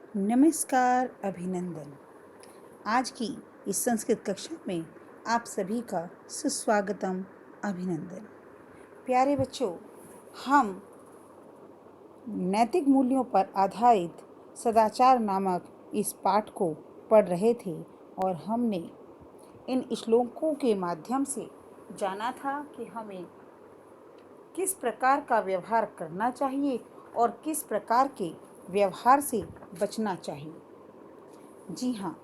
नमस्कार, अभिनंदन। आज की इस संस्कृत कक्षा में आप सभी का सुस्वागतम, अभिनंदन। प्यारे बच्चों, हम नैतिक मूल्यों पर आधारित सदाचार नामक इस पाठ को पढ़ रहे थे और हमने इन श्लोकों के माध्यम से जाना था कि हमें किस प्रकार का व्यवहार करना चाहिए और किस प्रकार के व्यवहार से बचना चाहिए। जी हाँ,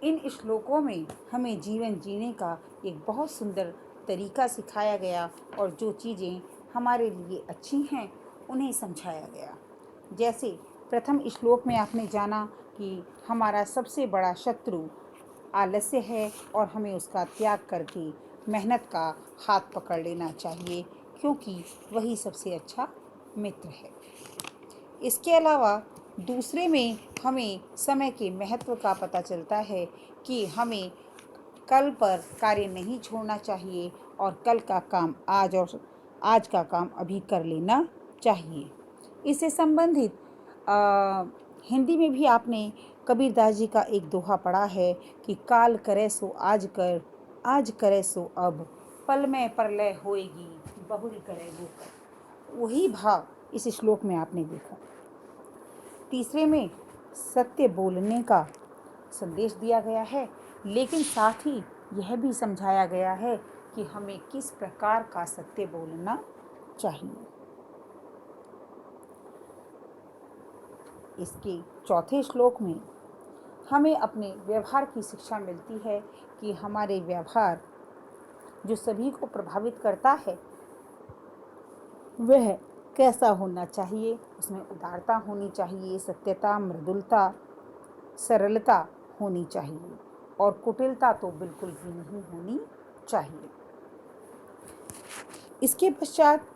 इन श्लोकों में हमें जीवन जीने का एक बहुत सुंदर तरीका सिखाया गया और जो चीज़ें हमारे लिए अच्छी हैं उन्हें समझाया गया। जैसे प्रथम श्लोक में आपने जाना कि हमारा सबसे बड़ा शत्रु आलस्य है और हमें उसका त्याग करके मेहनत का हाथ पकड़ लेना चाहिए, क्योंकि वही सबसे अच्छा मित्र है। इसके अलावा दूसरे में हमें समय के महत्व का पता चलता है कि हमें कल पर कार्य नहीं छोड़ना चाहिए और कल का काम आज और आज का काम अभी कर लेना चाहिए। इससे संबंधित हिंदी में भी आपने कबीरदास जी का एक दोहा पढ़ा है कि काल करे सो आज कर, आज करे सो अब, पल में प्रलय होएगी, बहुरी करे वो कर। वही भाव इस श्लोक में आपने देखा। तीसरे में सत्य बोलने का संदेश दिया गया है, लेकिन साथ ही यह भी समझाया गया है कि हमें किस प्रकार का सत्य बोलना चाहिए। इसके चौथे श्लोक में हमें अपने व्यवहार की शिक्षा मिलती है कि हमारे व्यवहार जो सभी को प्रभावित करता है वह कैसा होना चाहिए। उसमें उदारता होनी चाहिए, सत्यता, मृदुलता, सरलता होनी चाहिए और कुटिलता तो बिल्कुल भी नहीं होनी चाहिए। इसके पश्चात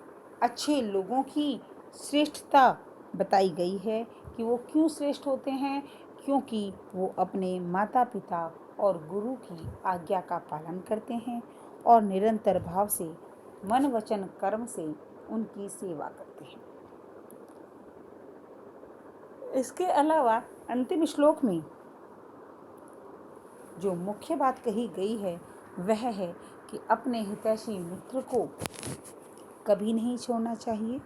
अच्छे लोगों की श्रेष्ठता बताई गई है कि वो क्यों श्रेष्ठ होते हैं, क्योंकि वो अपने माता पिता और गुरु की आज्ञा का पालन करते हैं और निरंतर भाव से मन वचन कर्म से उनकी सेवा करते हैं। इसके अलावा अंतिम श्लोक में जो मुख्य बात कही गई है वह है कि अपने हितैषी मित्र को कभी नहीं छोड़ना चाहिए,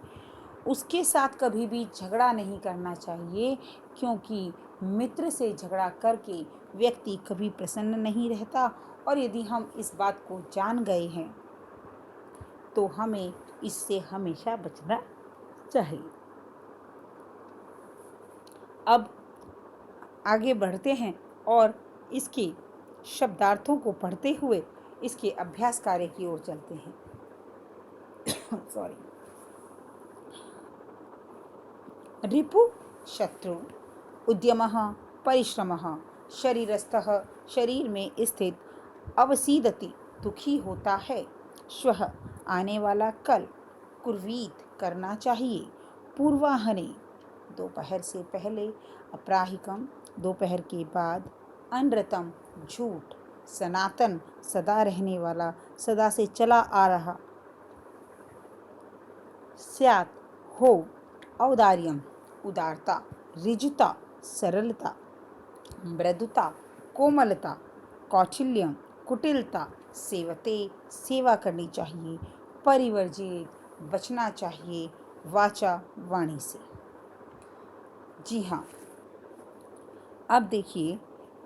उसके साथ कभी भी झगड़ा नहीं करना चाहिए, क्योंकि मित्र से झगड़ा करके व्यक्ति कभी प्रसन्न नहीं रहता और यदि हम इस बात को जान गए हैं तो हमें इससे हमेशा बचना चाहिए। अब आगे बढ़ते हैं और इसके शब्दार्थों को पढ़ते हुए इसके अभ्यास कार्य की ओर चलते हैं। सॉरी। रिपु शत्रु उद्यमः परिश्रमः शरीरस्थः शरीर में स्थित अवसीदति दुखी होता है। श्वः आने वाला कल कुर्वीत करना चाहिए। पूर्वाह्ने दोपहर से पहले, अपराहिकम दोपहर के बाद, अनृतम झूठ, सनातन सदा रहने वाला, सदा से चला आ रहा, स्यात् हो, औदार्यम उदारता, ऋजुता सरलता, मृदुता कोमलता, कौटिल्यम कुटिलता, सेवते सेवा करनी चाहिए, परिवर्जित बचना चाहिए, वाचा वाणी से। जी हाँ, अब देखिए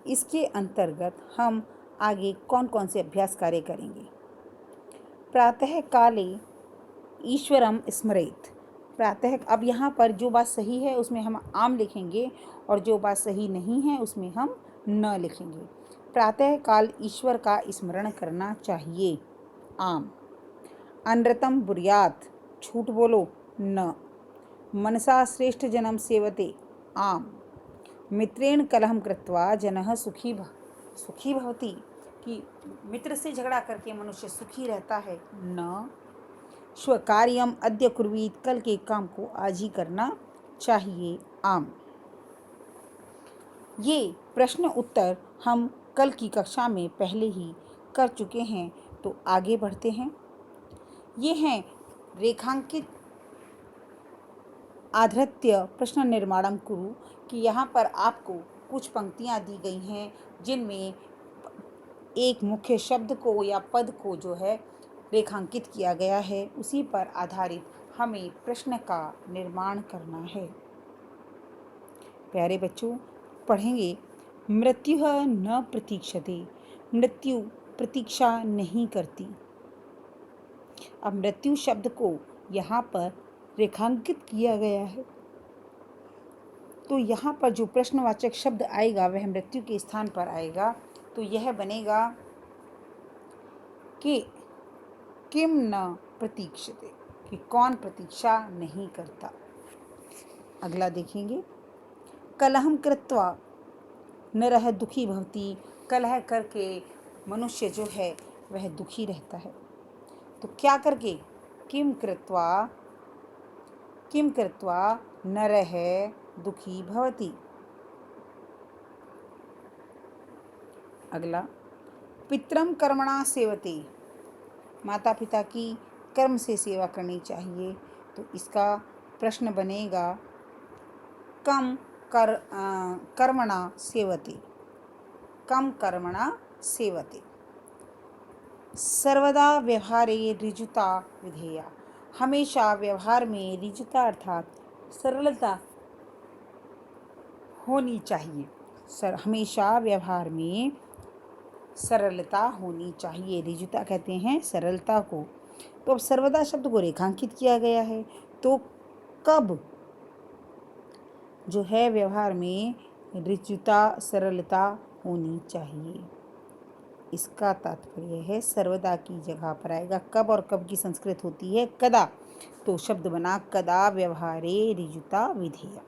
इसके अंतर्गत हम आगे कौन कौन से अभ्यास कार्य करेंगे। प्रातः काले ईश्वरम स्मरेत। प्रातः, अब यहाँ पर जो बात सही है उसमें हम आम लिखेंगे और जो बात सही नहीं है उसमें हम न लिखेंगे। प्रातः काल ईश्वर का स्मरण करना चाहिए, आम। अनृतम बुर्यात, झूठ बोलो, न। मनसा श्रेष्ठ जन्म सेवते, आम। मित्रेण कलहम कृत्वा जनः सुखी भवति, कि मित्र से झगड़ा करके मनुष्य सुखी रहता है, न। स्वकार्यम अद्य कुर्वीत, कल के काम को आज ही करना चाहिए, आम। ये प्रश्न उत्तर हम कल की कक्षा में पहले ही कर चुके हैं, तो आगे बढ़ते हैं। ये हैं रेखांकित आधृत्य प्रश्न निर्माणम कुरु, कि यहाँ पर आपको कुछ पंक्तियाँ दी गई हैं जिनमें एक मुख्य शब्द को या पद को जो है रेखांकित किया गया है, उसी पर आधारित हमें प्रश्न का निर्माण करना है। प्यारे बच्चों, पढ़ेंगे। मृत्यु न प्रतीक्षते, मृत्यु प्रतीक्षा नहीं करती। अब मृत्यु शब्द को यहाँ पर रेखांकित किया गया है, तो यहाँ पर जो प्रश्नवाचक शब्द आएगा वह मृत्यु के स्थान पर आएगा, तो यह बनेगा कि किम न प्रतीक्षते, कि कौन प्रतीक्षा नहीं करता। अगला देखेंगे। कलहम कृत्वा नरः दुखी भवति, कलह करके मनुष्य जो है वह दुखी रहता है। तो क्या करके? किम कृत्वा नरः दुखी भवति। अगला, पितरम कर्मणा सेवते, माता पिता की कर्म से सेवा करनी चाहिए, तो इसका प्रश्न बनेगा कर्मणा सेवते, कम कर्मणा सेवते। सर्वदा व्यवहारे ऋजुता विधेया, हमेशा व्यवहार में ऋजुता अर्थात सरलता होनी चाहिए। हमेशा व्यवहार में सरलता होनी चाहिए, ऋजुता कहते हैं सरलता को। तो अब सर्वदा शब्द को रेखांकित किया गया है, तो कब जो है व्यवहार में ऋजुता सरलता होनी चाहिए, इसका तात्पर्य है सर्वदा की जगह पर आएगा। कब और कब की संस्कृत होती है कदा, तो शब्द बना कदा व्यवहारे ऋजुता विधेया।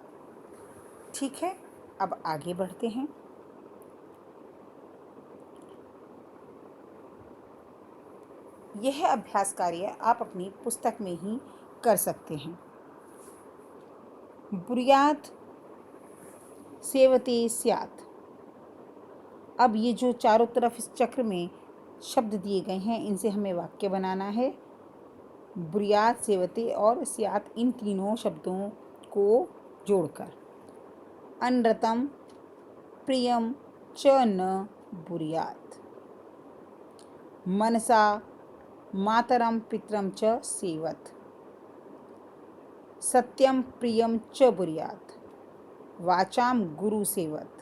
ठीक है, अब आगे बढ़ते हैं। यह अभ्यास कार्य आप अपनी पुस्तक में ही कर सकते हैं। ब्रूयात सेवते स्यात्। अब ये जो चारों तरफ इस चक्र में शब्द दिए गए हैं, इनसे हमें वाक्य बनाना है। ब्रूयात, सेवते और स्यात्, इन तीनों शब्दों को जोड़कर। अनृतम प्रियम च न ब्रूयात्, मनसा मातरम पितरम च सेवत, सत्यम प्रियम च ब्रूयात्, वाचाम गुरु सेवत,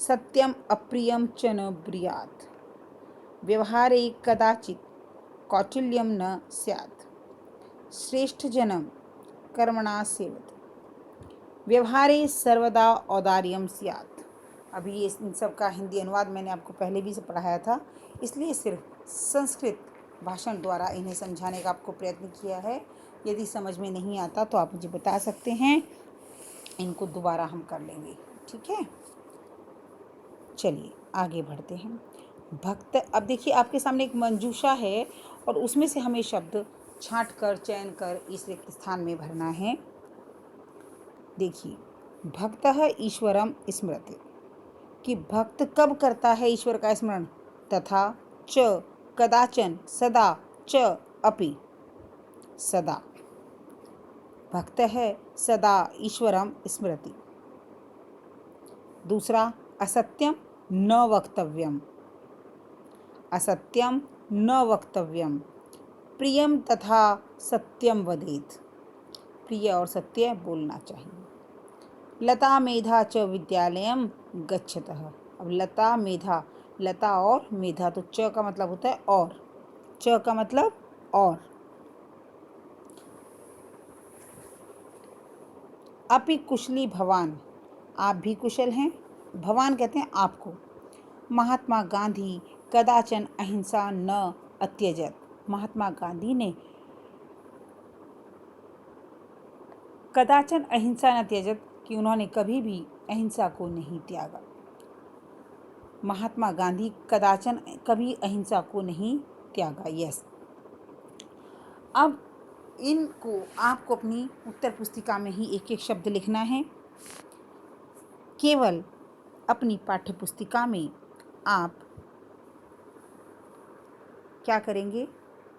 सत्यम अप्रियम च न ब्रूयात्, व्यवहारे कदाचित् कौटिल्यम न स्यात्, श्रेष्ठ जनम कर्मणा सेवत, व्यवहारे सर्वदा औदार्यम स्यात्। अभी ये इन सब का हिंदी अनुवाद मैंने आपको पहले भी से पढ़ाया था, इसलिए सिर्फ संस्कृत भाषण द्वारा इन्हें समझाने का आपको प्रयत्न किया है। यदि समझ में नहीं आता तो आप मुझे बता सकते हैं, इनको दोबारा हम कर लेंगे। ठीक है, चलिए आगे बढ़ते हैं। भक्त, अब देखिए आपके सामने एक मंजूषा है और उसमें से हमें शब्द छांट कर चयन कर इस रिक्त स्थान में भरना है। देखिए, भक्तः ईश्वरम स्मरते, कि भक्त कब करता है ईश्वर का स्मरण। तथा च कदाचन सदा च अपि, सदा भक्त है सदा ईश्वरम स्मरति। दूसरा, असत्यम न वक्तव्यम, असत्यम न वक्तव्यम, प्रियम तथा सत्यम वदेत, प्रिय और सत्य बोलना चाहिए। लता मेधा च विद्यालयम गच्छतः। अब लता मेधा, लता और मेधा, तो च का मतलब होता है और, च का मतलब और। अपि कुशली भवान, आप भी कुशल हैं। भवान कहते हैं आपको। महात्मा गांधी कदाचन अहिंसा न अत्यजत, महात्मा गांधी ने कदाचन अहिंसा न त्यजत, कि उन्होंने कभी भी अहिंसा को नहीं त्यागा। महात्मा गांधी कदाचन, कभी अहिंसा को नहीं त्यागा। यस, अब इनको आपको अपनी उत्तर पुस्तिका में ही एक एक शब्द लिखना है। केवल अपनी पाठ्य पुस्तिका में आप क्या करेंगे,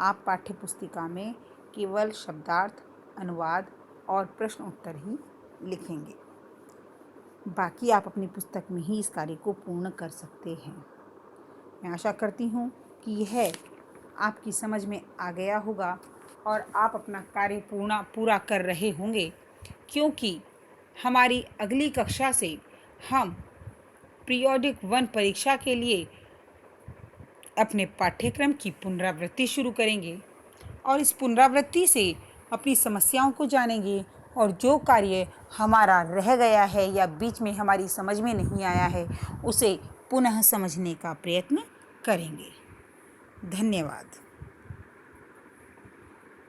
आप पाठ्य पुस्तिका में केवल शब्दार्थ, अनुवाद और प्रश्न उत्तर ही लिखेंगे। बाकी आप अपनी पुस्तक में ही इस कार्य को पूर्ण कर सकते हैं। मैं आशा करती हूँ कि यह आपकी समझ में आ गया होगा और आप अपना कार्य पूरा कर रहे होंगे, क्योंकि हमारी अगली कक्षा से हम पीरियोडिक 1 परीक्षा के लिए अपने पाठ्यक्रम की पुनरावृत्ति शुरू करेंगे और इस पुनरावृत्ति से अपनी समस्याओं को जानेंगे और जो कार्य हमारा रह गया है या बीच में हमारी समझ में नहीं आया है उसे पुनः समझने का प्रयत्न करेंगे। धन्यवाद।